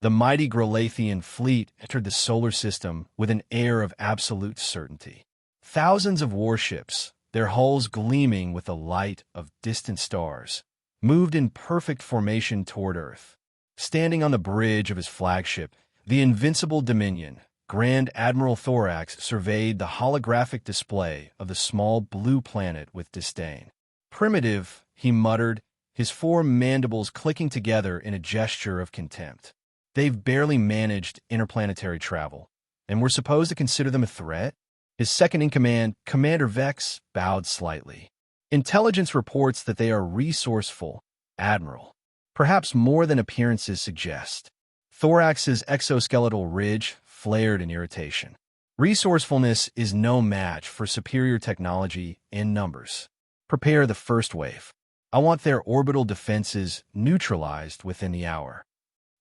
The mighty Grolathian fleet entered the solar system with an air of absolute certainty. Thousands of warships, their hulls gleaming with the light of distant stars, moved in perfect formation toward Earth. Standing on the bridge of his flagship, the invincible Dominion, Grand Admiral Thorax surveyed the holographic display of the small blue planet with disdain. "Primitive," he muttered, his four mandibles clicking together in a gesture of contempt. "They've barely managed interplanetary travel, and we're supposed to consider them a threat?" His second-in-command, Commander Vex, bowed slightly. "Intelligence reports that they are resourceful, Admiral. Perhaps more than appearances suggest." Thorax's exoskeletal ridge flared in irritation. "Resourcefulness is no match for superior technology in numbers. Prepare the first wave. I want their orbital defenses neutralized within the hour."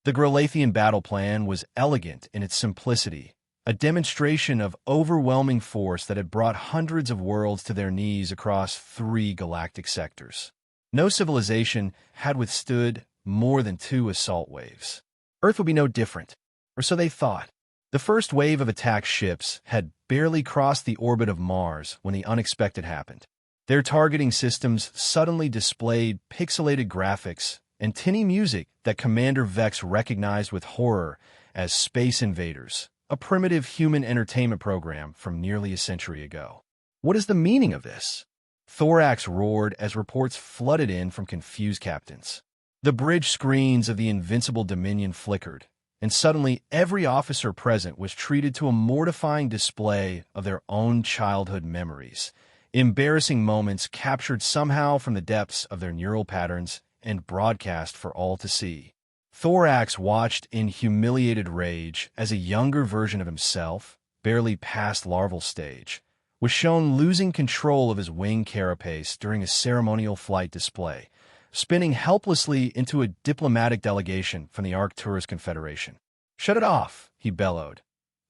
The Grolathian battle plan was elegant in its simplicity, a demonstration of overwhelming force that had brought hundreds of worlds to their knees across 3 galactic sectors. No civilization had withstood more than 2 assault waves. Earth would be no different, or so they thought. The first wave of attack ships had barely crossed the orbit of Mars when the unexpected happened. Their targeting systems suddenly displayed pixelated graphics and tinny music that Commander Vex recognized with horror as Space Invaders, a primitive human entertainment program from nearly a century ago. "What is the meaning of this?" Thorax roared as reports flooded in from confused captains. The bridge screens of the invincible Dominion flickered, and suddenly every officer present was treated to a mortifying display of their own childhood memories, embarrassing moments captured somehow from the depths of their neural patterns and broadcast for all to see. Thorax watched in humiliated rage as a younger version of himself, barely past larval stage, was shown losing control of his wing carapace during a ceremonial flight display, spinning helplessly into a diplomatic delegation from the Arcturus Confederation. "Shut it off," he bellowed,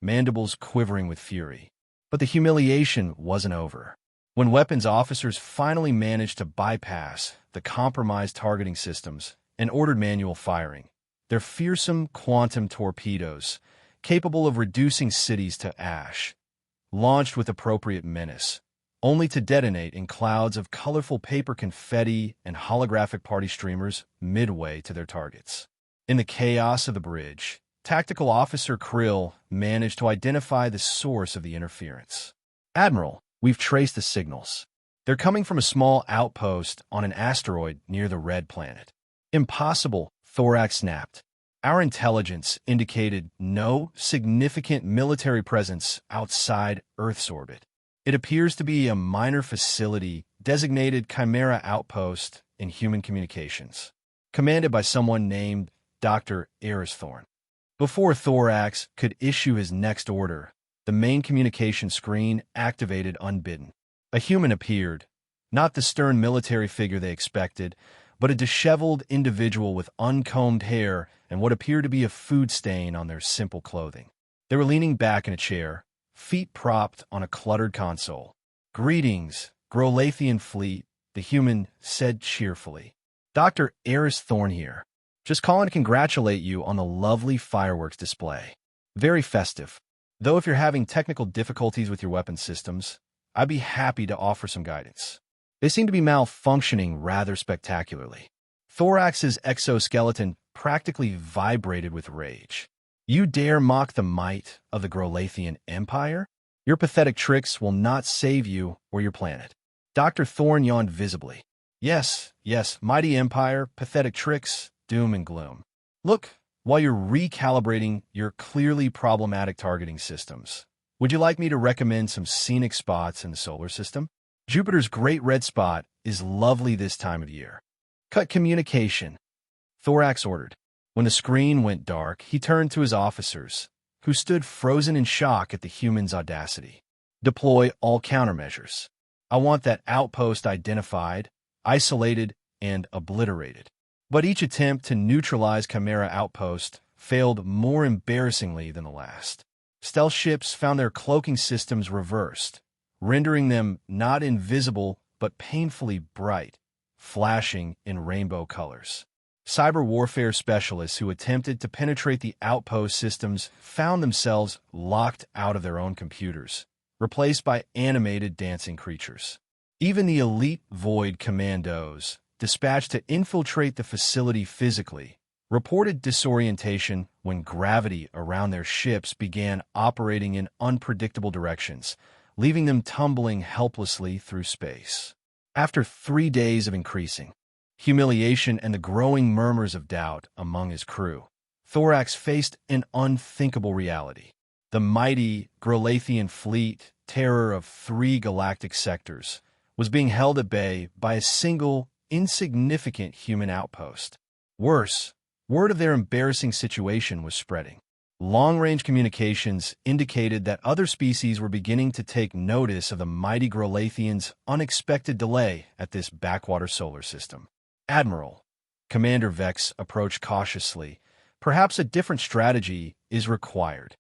mandibles quivering with fury. But the humiliation wasn't over. When weapons officers finally managed to bypass the compromised targeting systems and ordered manual firing, their fearsome quantum torpedoes, capable of reducing cities to ash, launched with appropriate menace, only to detonate in clouds of colorful paper confetti and holographic party streamers midway to their targets. In the chaos of the bridge, Tactical Officer Krill managed to identify the source of the interference. "Admiral, we've traced the signals. They're coming from a small outpost on an asteroid near the Red Planet." "Impossible," Thorax snapped. "Our intelligence indicated no significant military presence outside Earth's orbit. It appears to be a minor facility designated Chimera Outpost in human communications, commanded by someone named Dr. Eristhorn." Before Thorax could issue his next order, the main communication screen activated unbidden. A human appeared, not the stern military figure they expected, but a disheveled individual with uncombed hair and what appeared to be a food stain on their simple clothing. They were leaning back in a chair, feet propped on a cluttered console. "Greetings, Grolathian fleet," the human said cheerfully. "Dr. Eris Thorn here. Just calling to congratulate you on the lovely fireworks display. Very festive. Though if you're having technical difficulties with your weapon systems, I'd be happy to offer some guidance. They seem to be malfunctioning rather spectacularly." Thorax's exoskeleton practically vibrated with rage. "You dare mock the might of the Grolathian Empire? Your pathetic tricks will not save you or your planet." Dr. Thorn yawned visibly. Yes, mighty empire, pathetic tricks, doom and gloom. Look, while you're recalibrating your clearly problematic targeting systems, would you like me to recommend some scenic spots in the solar system? Jupiter's Great Red Spot is lovely this time of year. Cut communication, Thorax ordered. When the screen went dark, he turned to his officers, who stood frozen in shock at the human's audacity. Deploy all countermeasures. I want that outpost identified, isolated, and obliterated. But each attempt to neutralize Chimera Outpost failed more embarrassingly than the last. Stealth ships found their cloaking systems reversed, rendering them not invisible but painfully bright, flashing in rainbow colors. Cyber warfare specialists who attempted to penetrate the Outpost systems found themselves locked out of their own computers, replaced by animated dancing creatures. Even the elite Void Commandos, dispatched to infiltrate the facility physically, reported disorientation when gravity around their ships began operating in unpredictable directions, leaving them tumbling helplessly through space. After 3 days of increasing humiliation and the growing murmurs of doubt among his crew, Thorax faced an unthinkable reality. The mighty Grolathian fleet, terror of 3 galactic sectors, was being held at bay by a single, insignificant human outpost. Worse, word of their embarrassing situation was spreading. Long-range communications indicated that other species were beginning to take notice of the mighty Grolathians' unexpected delay at this backwater solar system. Admiral, Commander Vex approached cautiously. Perhaps a different strategy is required.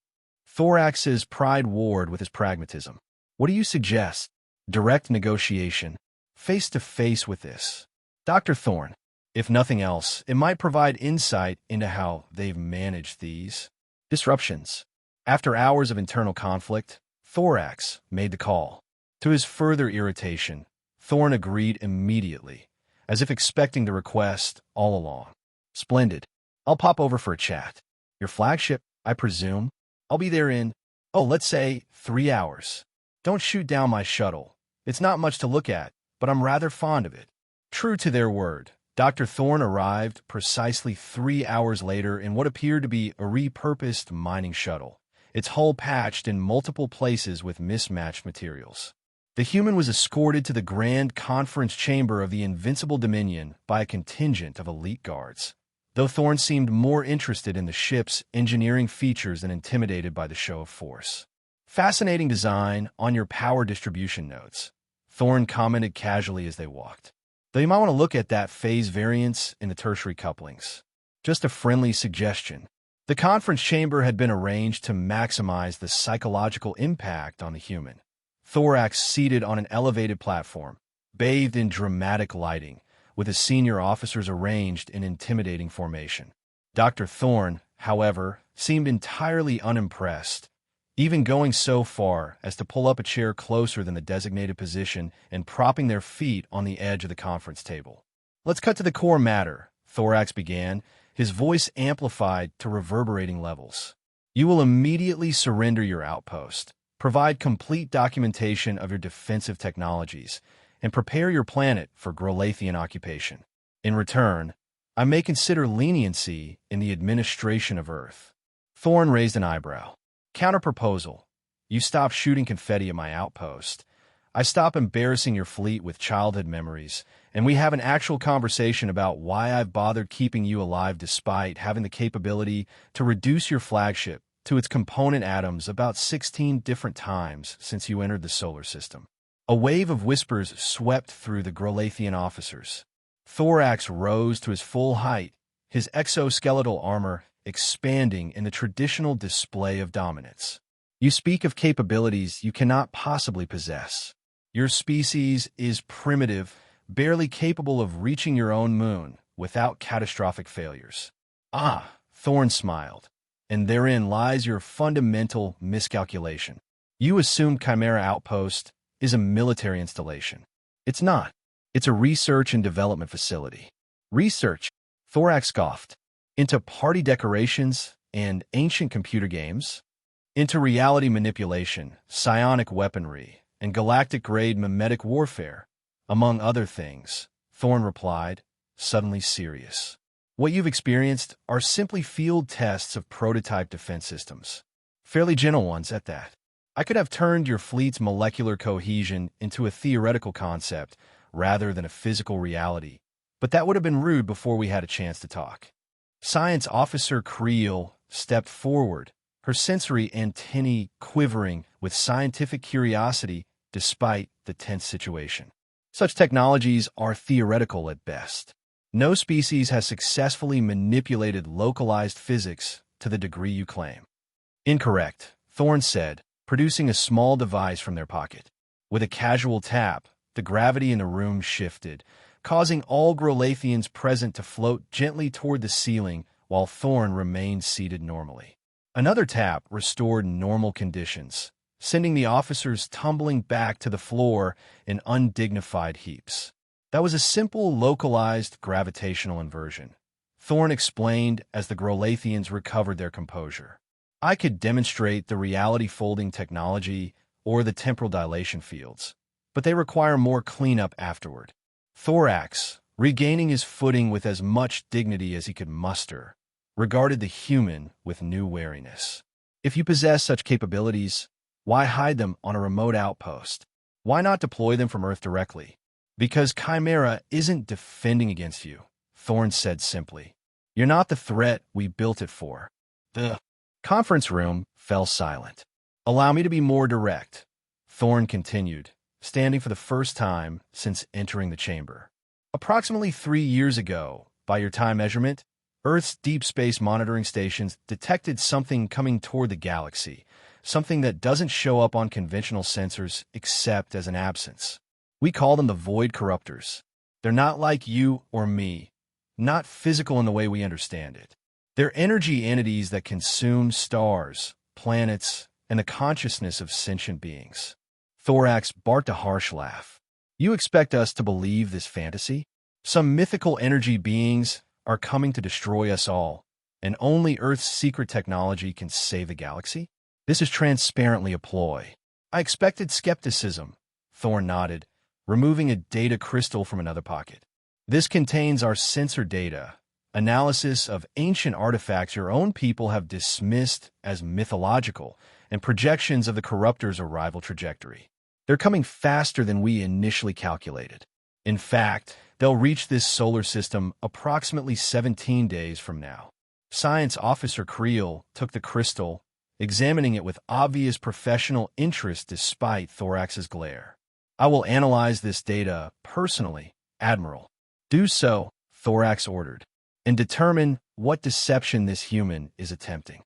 Thorax's pride warred with his pragmatism. What do you suggest? Direct negotiation. Face-to-face with this. Dr. Thorne, if nothing else, it might provide insight into how they've managed these disruptions. After hours of internal conflict, Thorax made the call. To his further irritation, Thorne agreed immediately, as if expecting the request all along. Splendid. I'll pop over for a chat. Your flagship, I presume? I'll be there in, let's say 3 hours. Don't shoot down my shuttle. It's not much to look at, but I'm rather fond of it. True to their word, Dr. Thorne arrived precisely 3 hours later in what appeared to be a repurposed mining shuttle, its hull patched in multiple places with mismatched materials. The human was escorted to the grand conference chamber of the Invincible Dominion by a contingent of elite guards, though Thorne seemed more interested in the ship's engineering features than intimidated by the show of force. Fascinating design on your power distribution notes, Thorne commented casually as they walked. Though you might want to look at that phase variance in the tertiary couplings. Just a friendly suggestion. The conference chamber had been arranged to maximize the psychological impact on the human. Thorax seated on an elevated platform, bathed in dramatic lighting, with his senior officers arranged in intimidating formation. Dr. Thorne, however, seemed entirely unimpressed, even going so far as to pull up a chair closer than the designated position and propping their feet on the edge of the conference table. Let's cut to the core matter, Thorax began, his voice amplified to reverberating levels. You will immediately surrender your outpost, provide complete documentation of your defensive technologies, and prepare your planet for Grolathian occupation. In return, I may consider leniency in the administration of Earth. Thorne raised an eyebrow. Counterproposal. You stop shooting confetti at my outpost. I stop embarrassing your fleet with childhood memories, and we have an actual conversation about why I've bothered keeping you alive despite having the capability to reduce your flagship to its component atoms about 16 different times since you entered the solar system. A wave of whispers swept through the Grolathian officers. Thorax rose to his full height, his exoskeletal armor expanding in the traditional display of dominance. You speak of capabilities you cannot possibly possess. Your species is primitive, barely capable of reaching your own moon without catastrophic failures. Ah, Thorne smiled. And therein lies your fundamental miscalculation. You assume Chimera Outpost is a military installation. It's not. It's a research and development facility. Research, Thorax scoffed, into party decorations and ancient computer games, into reality manipulation, psionic weaponry, and galactic-grade mimetic warfare, among other things, Thorne replied, suddenly serious. What you've experienced are simply field tests of prototype defense systems. Fairly gentle ones at that. I could have turned your fleet's molecular cohesion into a theoretical concept rather than a physical reality, but that would have been rude before we had a chance to talk. Science Officer Creel stepped forward, her sensory antennae quivering with scientific curiosity despite the tense situation. Such technologies are theoretical at best. No species has successfully manipulated localized physics to the degree you claim. Incorrect, Thorne said, producing a small device from their pocket. With a casual tap, the gravity in the room shifted, causing all Grolathians present to float gently toward the ceiling while Thorn remained seated normally. Another tap restored normal conditions, sending the officers tumbling back to the floor in undignified heaps. That was a simple, localized gravitational inversion, Thorn explained as the Grolathians recovered their composure. I could demonstrate the reality-folding technology or the temporal dilation fields, but they require more cleanup afterward. Thorax, regaining his footing with as much dignity as he could muster, regarded the human with new wariness. If you possess such capabilities, why hide them on a remote outpost? Why not deploy them from Earth directly? Because Chimera isn't defending against you, Thorn said simply. You're not the threat we built it for. The conference room fell silent. Allow me to be more direct, Thorn continued, standing for the first time since entering the chamber. Approximately 3 years ago, by your time measurement, Earth's deep space monitoring stations detected something coming toward the galaxy, something that doesn't show up on conventional sensors except as an absence. We call them the void corruptors. They're not like you or me, not physical in the way we understand it. They're energy entities that consume stars, planets, and the consciousness of sentient beings. Thorax barked a harsh laugh. You expect us to believe this fantasy? Some mythical energy beings are coming to destroy us all, and only Earth's secret technology can save the galaxy? This is transparently a ploy. I expected skepticism, Thorn nodded, removing a data crystal from another pocket. This contains our sensor data, analysis of ancient artifacts your own people have dismissed as mythological, and projections of the corruptor's arrival trajectory. They're coming faster than we initially calculated. In fact, they'll reach this solar system approximately 17 days from now. Science Officer Creel took the crystal, examining it with obvious professional interest despite Thorax's glare. I will analyze this data personally, Admiral. Do so, Thorax ordered, and determine what deception this human is attempting.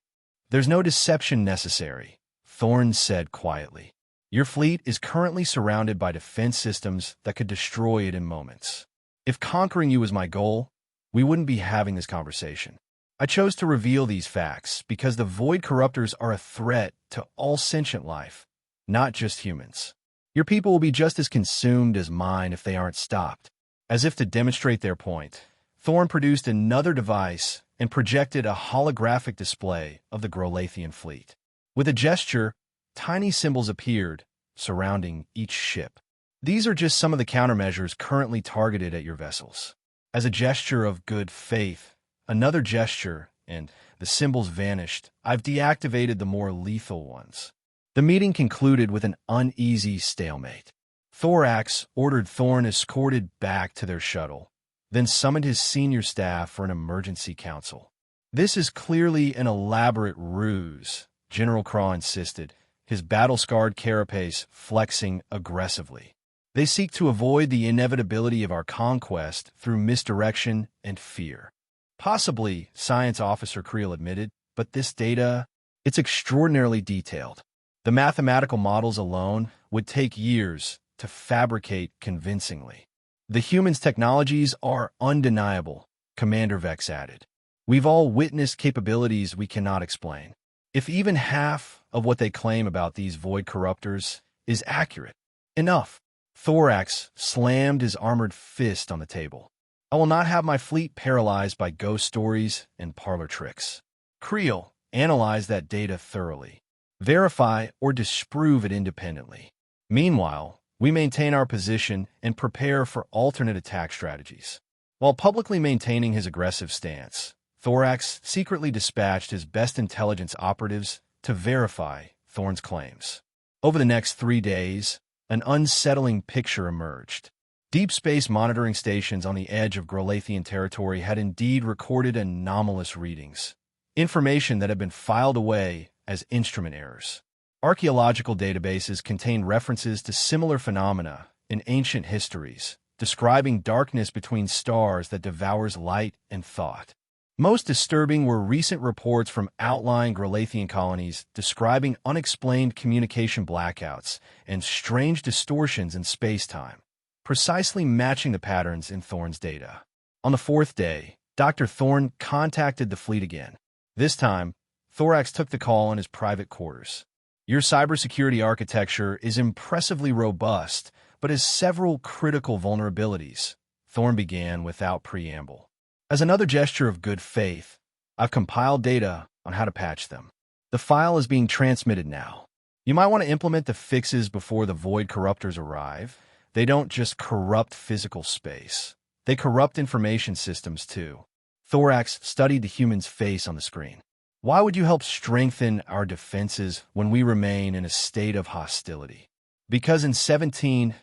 There's no deception necessary, Thorn said quietly. Your fleet is currently surrounded by defense systems that could destroy it in moments. If conquering you is my goal, we wouldn't be having this conversation. I chose to reveal these facts because the void corruptors are a threat to all sentient life, not just humans. Your people will be just as consumed as mine if they aren't stopped. As if to demonstrate their point, Thorn produced another device and projected a holographic display of the Grolathian fleet. With a gesture, tiny symbols appeared, surrounding each ship. These are just some of the countermeasures currently targeted at your vessels. As a gesture of good faith, another gesture, and the symbols vanished, I've deactivated the more lethal ones. The meeting concluded with an uneasy stalemate. Thorax ordered Thorn escorted back to their shuttle, then summoned his senior staff for an emergency council. This is clearly an elaborate ruse, General Craw insisted, his battle-scarred carapace flexing aggressively. They seek to avoid the inevitability of our conquest through misdirection and fear. Possibly, Science Officer Creel admitted, but this data, it's extraordinarily detailed. The mathematical models alone would take years to fabricate convincingly. The humans' technologies are undeniable, Commander Vex added. We've all witnessed capabilities we cannot explain. If even half of what they claim about these void corruptors is accurate, enough. Thorax slammed his armored fist on the table. I will not have my fleet paralyzed by ghost stories and parlor tricks. Creel, analyze that data thoroughly. Verify or disprove it independently. Meanwhile, we maintain our position and prepare for alternate attack strategies. While publicly maintaining his aggressive stance, Thorax secretly dispatched his best intelligence operatives to verify Thorn's claims. Over the next 3 days, an unsettling picture emerged. Deep space monitoring stations on the edge of Grolathian territory had indeed recorded anomalous readings, information that had been filed away as instrument errors. Archaeological databases contain references to similar phenomena in ancient histories, describing darkness between stars that devours light and thought. Most disturbing were recent reports from outlying Grolathian colonies describing unexplained communication blackouts and strange distortions in space-time. precisely matching the patterns in Thorne's data. On the fourth day, Dr. Thorne contacted the fleet again. This time, Thorax took the call in his private quarters. Your cybersecurity architecture is impressively robust, but has several critical vulnerabilities, Thorne began without preamble. As another gesture of good faith, I've compiled data on how to patch them. The file is being transmitted now. You might want to implement the fixes before the void corruptors arrive. They don't just corrupt physical space. They corrupt information systems too. Thorax studied the human's face on the screen. Why would you help strengthen our defenses when we remain in a state of hostility? Because in 15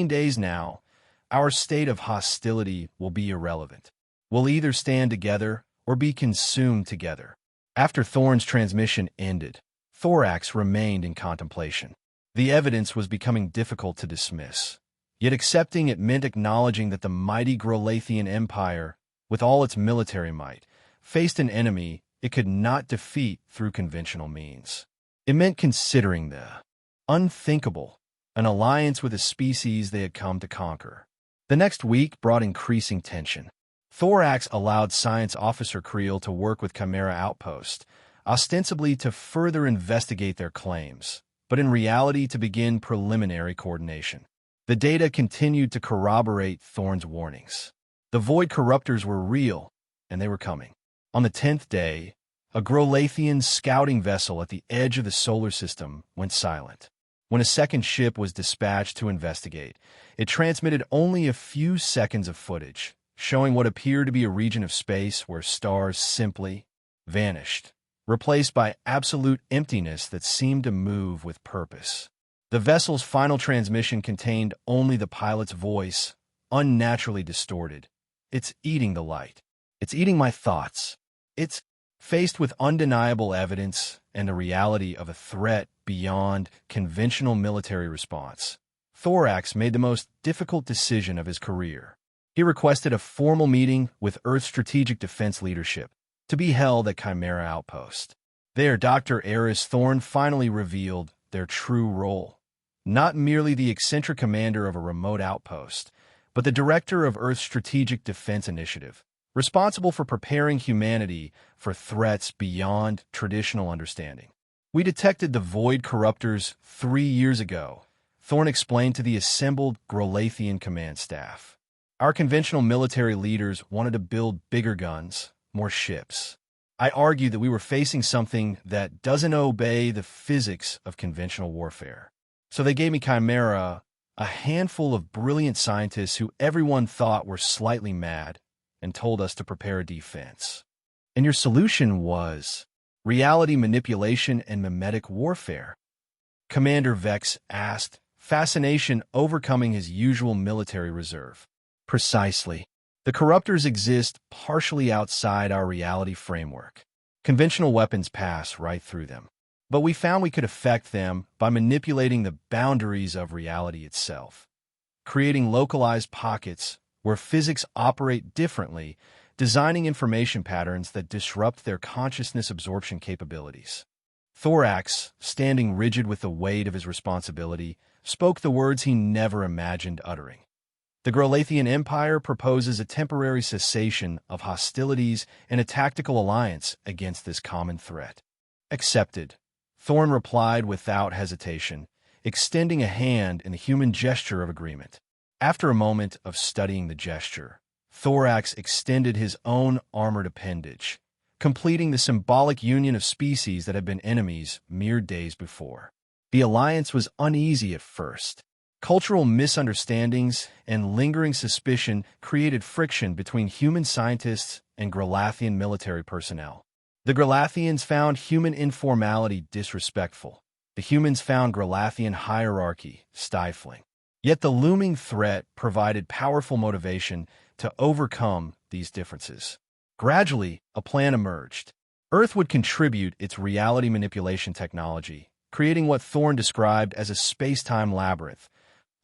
days now, our state of hostility will be irrelevant. We'll either stand together or be consumed together. After Thorne's transmission ended, Thorax remained in contemplation. The evidence was becoming difficult to dismiss. Yet accepting it meant acknowledging that the mighty Grolathian Empire, with all its military might, faced an enemy it could not defeat through conventional means. It meant considering the unthinkable, an alliance with a species they had come to conquer. The next week brought increasing tension. Thorax allowed Science Officer Creel to work with Chimera Outpost, ostensibly to further investigate their claims, but in reality to begin preliminary coordination. The data continued to corroborate Thorne's warnings. The void corruptors were real, and they were coming. On the 10th day, a Grolathian scouting vessel at the edge of the solar system went silent. When a second ship was dispatched to investigate, it transmitted only a few seconds of footage, showing what appeared to be a region of space where stars simply vanished, replaced by absolute emptiness that seemed to move with purpose. The vessel's final transmission contained only the pilot's voice, unnaturally distorted. It's eating the light. It's eating my thoughts. It's faced with undeniable evidence and the reality of a threat beyond conventional military response. Thorax made the most difficult decision of his career. He requested a formal meeting with Earth Strategic Defense leadership to be held at Chimera Outpost. There, Dr. Eris Thorne finally revealed their true role. Not merely the eccentric commander of a remote outpost, but the director of Earth's Strategic Defense Initiative, responsible for preparing humanity for threats beyond traditional understanding. We detected the void corruptors 3 years ago, Thorne explained to the assembled Grolathian command staff. Our conventional military leaders wanted to build bigger guns, more ships. I argued that we were facing something that doesn't obey the physics of conventional warfare. So they gave me Chimera, a handful of brilliant scientists who everyone thought were slightly mad, and told us to prepare a defense. And your solution was reality manipulation and mimetic warfare? Commander Vex asked, fascination overcoming his usual military reserve. Precisely. The corruptors exist partially outside our reality framework. Conventional weapons pass right through them. But we found we could affect them by manipulating the boundaries of reality itself, creating localized pockets where physics operate differently, designing information patterns that disrupt their consciousness absorption capabilities. Thorax, standing rigid with the weight of his responsibility, spoke the words he never imagined uttering. The Grolathian Empire proposes a temporary cessation of hostilities and a tactical alliance against this common threat. Accepted, Thorne replied without hesitation, extending a hand in the human gesture of agreement. After a moment of studying the gesture, Thorax extended his own armored appendage, completing the symbolic union of species that had been enemies mere days before. The alliance was uneasy at first. Cultural misunderstandings and lingering suspicion created friction between human scientists and Grolathian military personnel. The Grolathians found human informality disrespectful. The humans found Grolathian hierarchy stifling. Yet the looming threat provided powerful motivation to overcome these differences. Gradually, a plan emerged. Earth would contribute its reality manipulation technology, creating what Thorne described as a space-time labyrinth,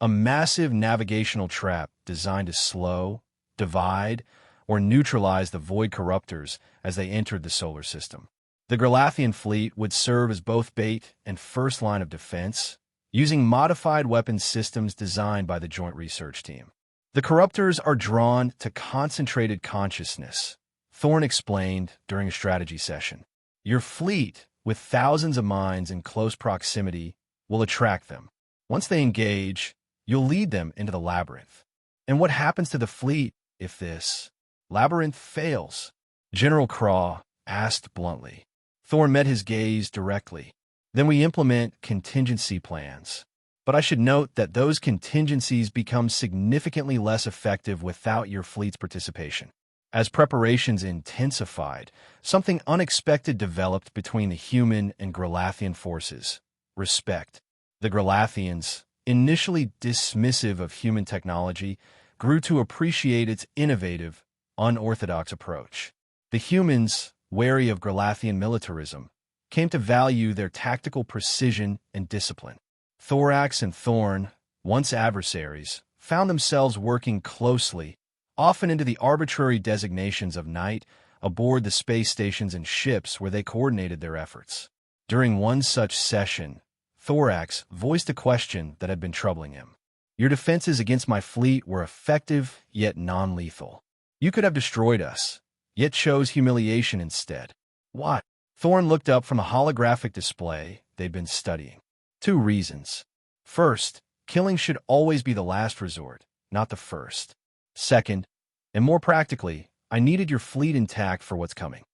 a massive navigational trap designed to slow, divide, or neutralize the void corruptors as they entered the solar system. The Grolathian fleet would serve as both bait and first line of defense, using modified weapons systems designed by the Joint Research Team. The corruptors are drawn to concentrated consciousness, Thorne explained during a strategy session. Your fleet, with thousands of minds in close proximity, will attract them. Once they engage, you'll lead them into the labyrinth. And what happens to the fleet if this labyrinth fails? General Craw asked bluntly. Thorne met his gaze directly. Then we implement contingency plans. But I should note that those contingencies become significantly less effective without your fleet's participation. As preparations intensified, something unexpected developed between the human and Galathian forces. Respect. The Galathians, initially dismissive of human technology, grew to appreciate its innovative, unorthodox approach. The humans, wary of Galathian militarism, came to value their tactical precision and discipline. Thorax and Thorne, once adversaries, found themselves working closely, often into the arbitrary designations of night, aboard the space stations and ships where they coordinated their efforts. During one such session, Thorax voiced a question that had been troubling him. Your defenses against my fleet were effective, yet non-lethal. You could have destroyed us, yet chose humiliation instead. Why? Thorne looked up from a holographic display they'd been studying. 2 reasons. First, killing should always be the last resort, not the first. Second, and more practically, I needed your fleet intact for what's coming.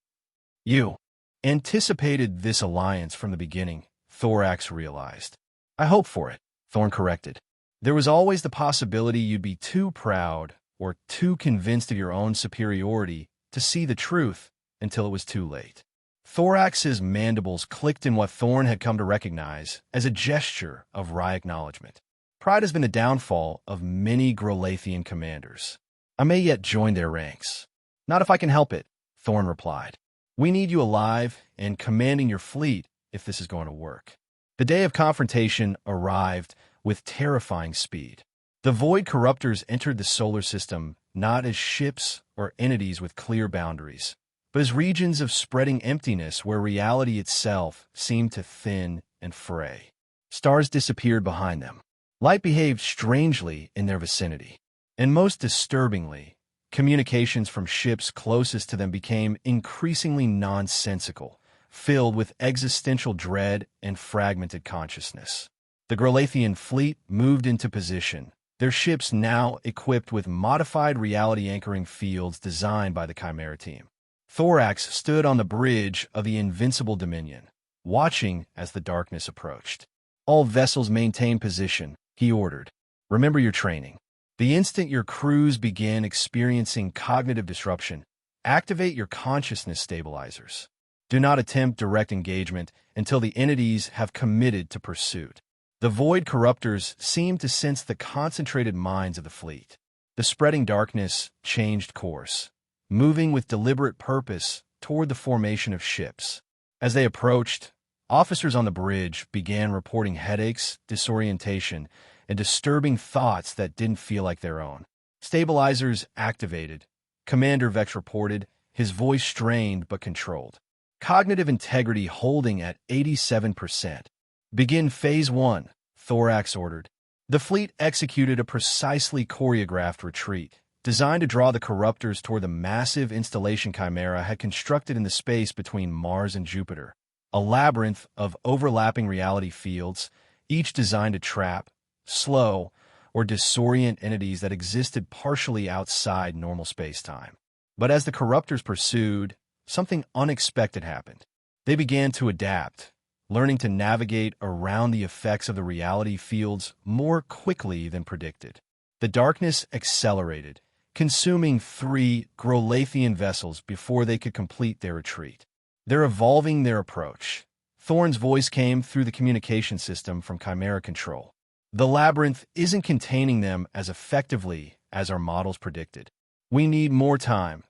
You anticipated this alliance from the beginning, Thorax realized. I hoped for it, Thorne corrected. There was always the possibility you'd be too proud or too convinced of your own superiority to see the truth until it was too late. Thorax's mandibles clicked in what Thorne had come to recognize as a gesture of wry acknowledgement. Pride has been the downfall of many Galathian commanders. I may yet join their ranks. Not if I can help it, Thorne replied. We need you alive and commanding your fleet if this is going to work. The day of confrontation arrived with terrifying speed. The Void Corruptors entered the solar system not as ships or entities with clear boundaries, but as regions of spreading emptiness where reality itself seemed to thin and fray. Stars disappeared behind them. Light behaved strangely in their vicinity. And most disturbingly, communications from ships closest to them became increasingly nonsensical, filled with existential dread and fragmented consciousness. The Galathian fleet moved into position, their ships now equipped with modified reality anchoring fields designed by the Chimera team. Thorax stood on the bridge of the Invincible Dominion, watching as the darkness approached. All vessels maintain position, he ordered. Remember your training. The instant your crews begin experiencing cognitive disruption, activate your consciousness stabilizers. Do not attempt direct engagement until the entities have committed to pursuit. The Void Corruptors seemed to sense the concentrated minds of the fleet. The spreading darkness changed course, moving with deliberate purpose toward the formation of ships. As they approached, officers on the bridge began reporting headaches, disorientation, and disturbing thoughts that didn't feel like their own. Stabilizers activated. Commander Vex reported, his voice strained but controlled. Cognitive integrity holding at 87%. Begin Phase 1, Thorax ordered. The fleet executed a precisely choreographed retreat, designed to draw the Corruptors toward the massive installation Chimera had constructed in the space between Mars and Jupiter, a labyrinth of overlapping reality fields, each designed to trap, slow, or disorient entities that existed partially outside normal space-time. But as the Corruptors pursued, something unexpected happened. They began to adapt, learning to navigate around the effects of the reality fields more quickly than predicted. The darkness accelerated, consuming 3 Galathian vessels before they could complete their retreat. They're evolving their approach. Thorne's voice came through the communication system from Chimera Control. The labyrinth isn't containing them as effectively as our models predicted. We need more time,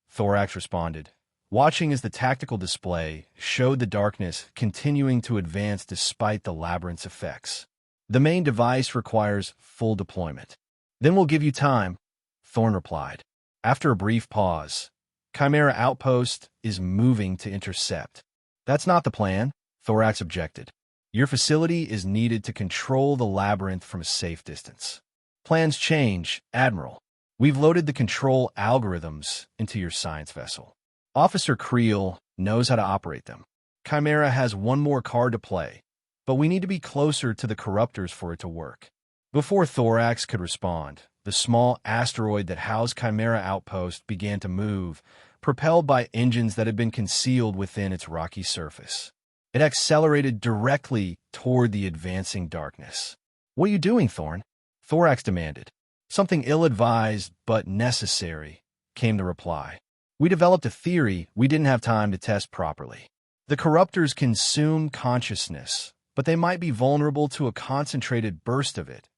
Thorax responded, watching as the tactical display showed the darkness continuing to advance despite the labyrinth's effects. The main device requires full deployment. Then we'll give you time, Thorne replied. After a brief pause, Chimera Outpost is moving to intercept. That's not the plan, Thorax objected. Your facility is needed to control the labyrinth from a safe distance. Plans change, Admiral. We've loaded the control algorithms into your science vessel. Officer Creel knows how to operate them. Chimera has one more card to play, but we need to be closer to the corruptors for it to work. Before Thorax could respond, the small asteroid that housed Chimera Outpost began to move, propelled by engines that had been concealed within its rocky surface. It accelerated directly toward the advancing darkness. "What are you doing, Thorn?" Thorax demanded. "Something ill-advised but necessary," came the reply. "We developed a theory we didn't have time to test properly. The corruptors consume consciousness, but they might be vulnerable to a concentrated burst of it,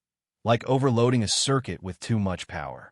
like overloading a circuit with too much power."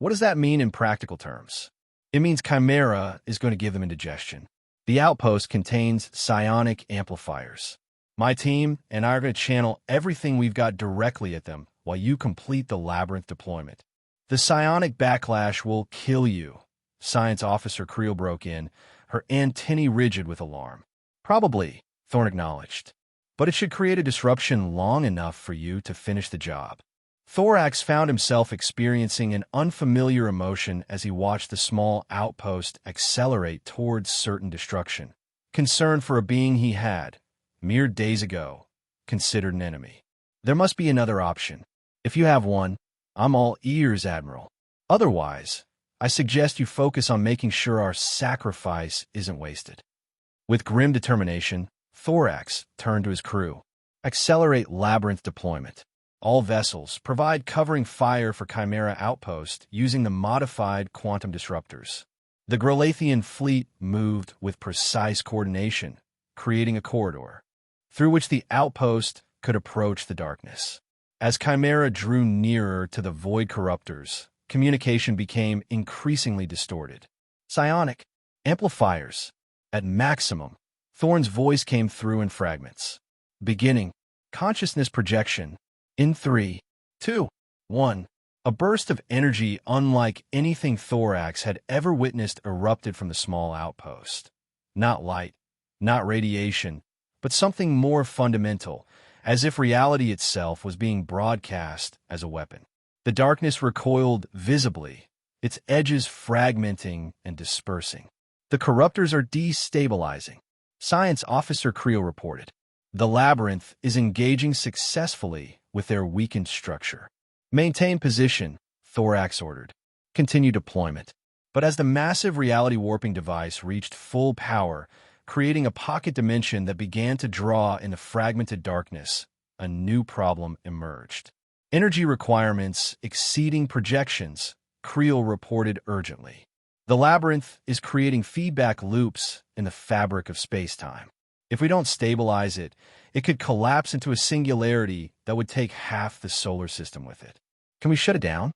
What does that mean in practical terms? It means Chimera is going to give them indigestion. The outpost contains psionic amplifiers. My team and I are going to channel everything we've got directly at them while you complete the labyrinth deployment. The psionic backlash will kill you. Science Officer Creel broke in, her antennae rigid with alarm. "Probably," Thorn acknowledged. "But it should create a disruption long enough for you to finish the job." Thorax found himself experiencing an unfamiliar emotion as he watched the small outpost accelerate towards certain destruction. Concern for a being he had, mere days ago, considered an enemy. There must be another option. If you have one, I'm all ears, Admiral. Otherwise, I suggest you focus on making sure our sacrifice isn't wasted. With grim determination, Thorax turned to his crew. "Accelerate labyrinth deployment. All vessels provide covering fire for Chimera Outpost using the modified quantum disruptors." The Galathian fleet moved with precise coordination, creating a corridor through which the outpost could approach the darkness. As Chimera drew nearer to the void corruptors, communication became increasingly distorted. Psionic amplifiers at maximum. Thorn's voice came through in fragments. "Beginning consciousness projection. In 3, 2, 1, a burst of energy unlike anything Thorax had ever witnessed erupted from the small outpost. Not light, not radiation, but something more fundamental, as if reality itself was being broadcast as a weapon. The darkness recoiled visibly, its edges fragmenting and dispersing. "The corruptors are destabilizing," Science Officer Creel reported. "The labyrinth is engaging successfully with their weakened structure." "Maintain position," Thorax ordered. "Continue deployment." But as the massive reality warping device reached full power, creating a pocket dimension that began to draw in the fragmented darkness, a new problem emerged. "Energy requirements exceeding projections," Creel reported urgently. "The labyrinth is creating feedback loops in the fabric of space-time. If we don't stabilize it, it could collapse into a singularity that would take half the solar system with it." "Can we shut it down?"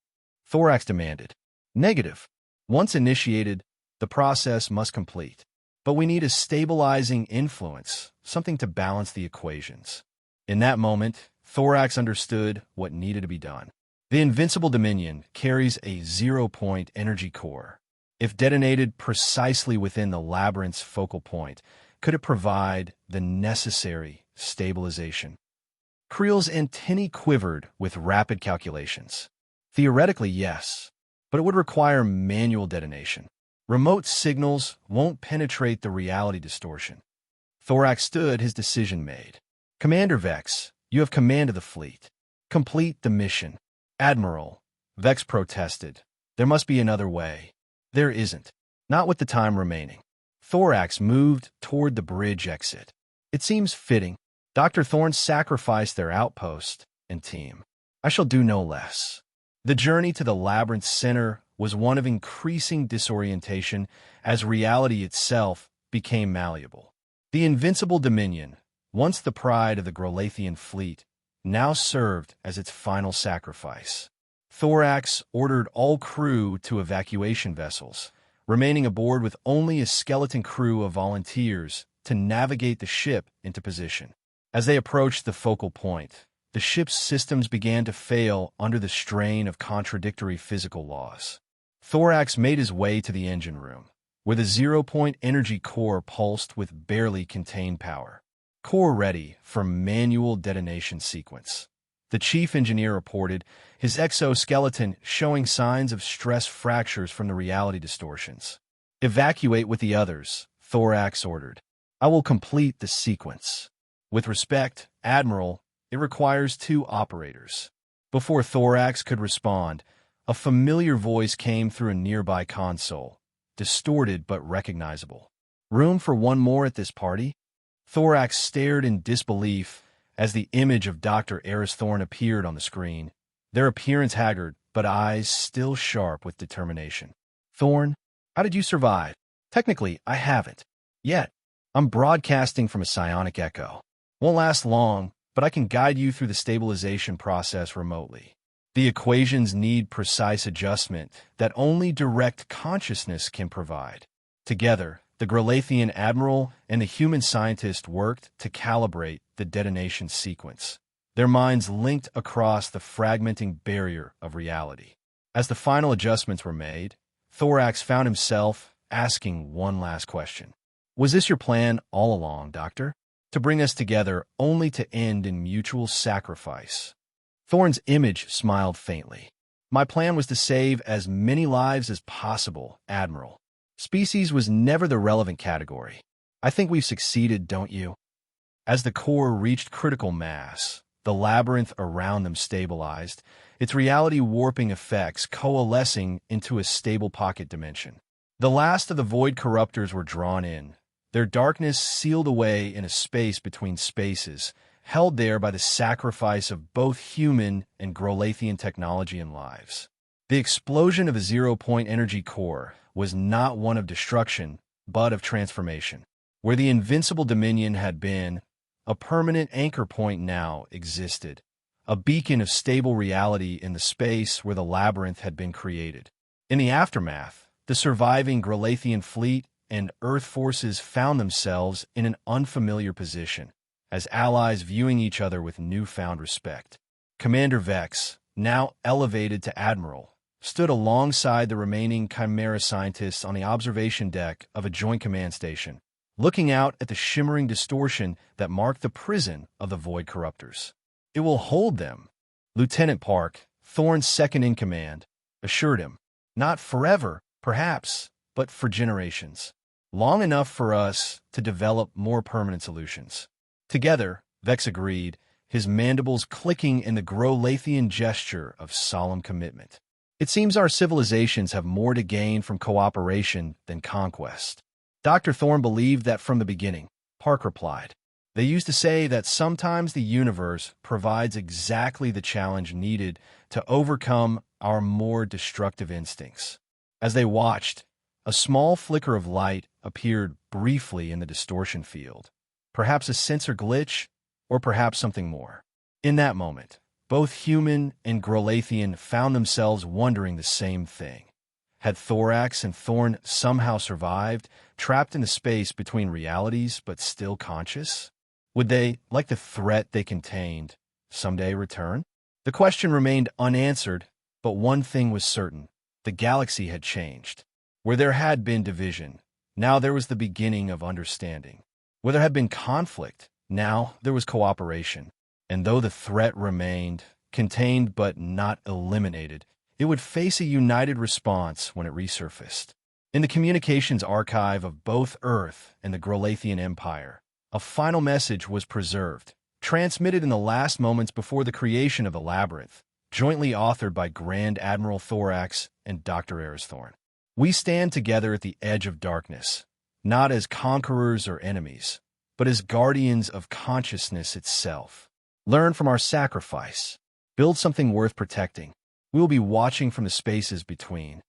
Thorax demanded. "Negative. Once initiated, the process must complete. But we need a stabilizing influence, something to balance the equations." In that moment, Thorax understood what needed to be done. The Invincible Dominion carries a zero-point energy core. If detonated precisely within the labyrinth's focal point, could it provide the necessary stabilization? Creel's antennae quivered with rapid calculations. Theoretically, yes, but it would require manual detonation. Remote signals won't penetrate the reality distortion. Thorax stood, his decision made. "Commander Vex, you have command of the fleet. Complete the mission." "Admiral," Vex protested, "there must be another way." "There isn't. Not with the time remaining." Thorax moved toward the bridge exit. "It seems fitting. Dr. Thorne sacrificed their outpost and team. I shall do no less." The journey to the labyrinth's center was one of increasing disorientation as reality itself became malleable. The Invincible Dominion, once the pride of the Galathian fleet, now served as its final sacrifice. Thorax ordered all crew to evacuation vessels, remaining aboard with only a skeleton crew of volunteers to navigate the ship into position. As they approached the focal point, the ship's systems began to fail under the strain of contradictory physical laws. Thorax made his way to the engine room, where the zero-point energy core pulsed with barely contained power. Core ready for manual detonation sequence. The chief engineer reported, his exoskeleton showing signs of stress fractures from the reality distortions. Evacuate with the others, Thorax ordered. I will complete the sequence. With respect, Admiral, it requires 2 operators. Before Thorax could respond, a familiar voice came through a nearby console, distorted but recognizable. Room for one more at this party? Thorax stared in disbelief as the image of Dr. Eris Thorne appeared on the screen, their appearance haggard, but eyes still sharp with determination. Thorne, how did you survive? Technically, I haven't. Yet. I'm broadcasting from a psionic echo. Won't last long, but I can guide you through the stabilization process remotely. The equations need precise adjustment that only direct consciousness can provide. Together, the Galathian admiral and the human scientist worked to calibrate the detonation sequence, their minds linked across the fragmenting barrier of reality. As the final adjustments were made, Thorax found himself asking one last question. Was this your plan all along, Doctor? To bring us together only to end in mutual sacrifice? Thorne's image smiled faintly. My plan was to save as many lives as possible, Admiral. Species was never the relevant category. I think we've succeeded, don't you? As the core reached critical mass, the labyrinth around them stabilized, its reality warping effects coalescing into a stable pocket dimension. The last of the void corruptors were drawn in, their darkness sealed away in a space between spaces, held there by the sacrifice of both human and Galathian technology and lives. The explosion of a zero-point energy core was not one of destruction, but of transformation. Where the invincible dominion had been, a permanent anchor point now existed, a beacon of stable reality in the space where the labyrinth had been created. In the aftermath, the surviving Galathian fleet and Earth forces found themselves in an unfamiliar position, as allies viewing each other with newfound respect. Commander Vex, now elevated to Admiral, stood alongside the remaining Chimera scientists on the observation deck of a joint command station, looking out at the shimmering distortion that marked the prison of the Void Corruptors. It will hold them, Lieutenant Park, Thorne's second-in-command, assured him. Not forever, perhaps, but for generations. Long enough for us to develop more permanent solutions. Together, Vex agreed, his mandibles clicking in the Galathian gesture of solemn commitment. It seems our civilizations have more to gain from cooperation than conquest. Dr. Thorne believed that from the beginning, Park replied. They used to say that sometimes the universe provides exactly the challenge needed to overcome our more destructive instincts. As they watched, a small flicker of light appeared briefly in the distortion field. Perhaps a sensor glitch, or perhaps something more. In that moment, both human and Galathian found themselves wondering the same thing. Had Thorax and Thorne somehow survived, trapped in the space between realities but still conscious? Would they, like the threat they contained, someday return? The question remained unanswered, but one thing was certain. The galaxy had changed. Where there had been division, now there was the beginning of understanding. Where there had been conflict, now there was cooperation. And though the threat remained, contained but not eliminated, it would face a united response when it resurfaced. In the communications archive of both Earth and the Galathian Empire, a final message was preserved, transmitted in the last moments before the creation of the Labyrinth, jointly authored by Grand Admiral Thorax and Dr. Eris Thorne. We stand together at the edge of darkness, not as conquerors or enemies, but as guardians of consciousness itself. Learn from our sacrifice. Build something worth protecting. We will be watching from the spaces between.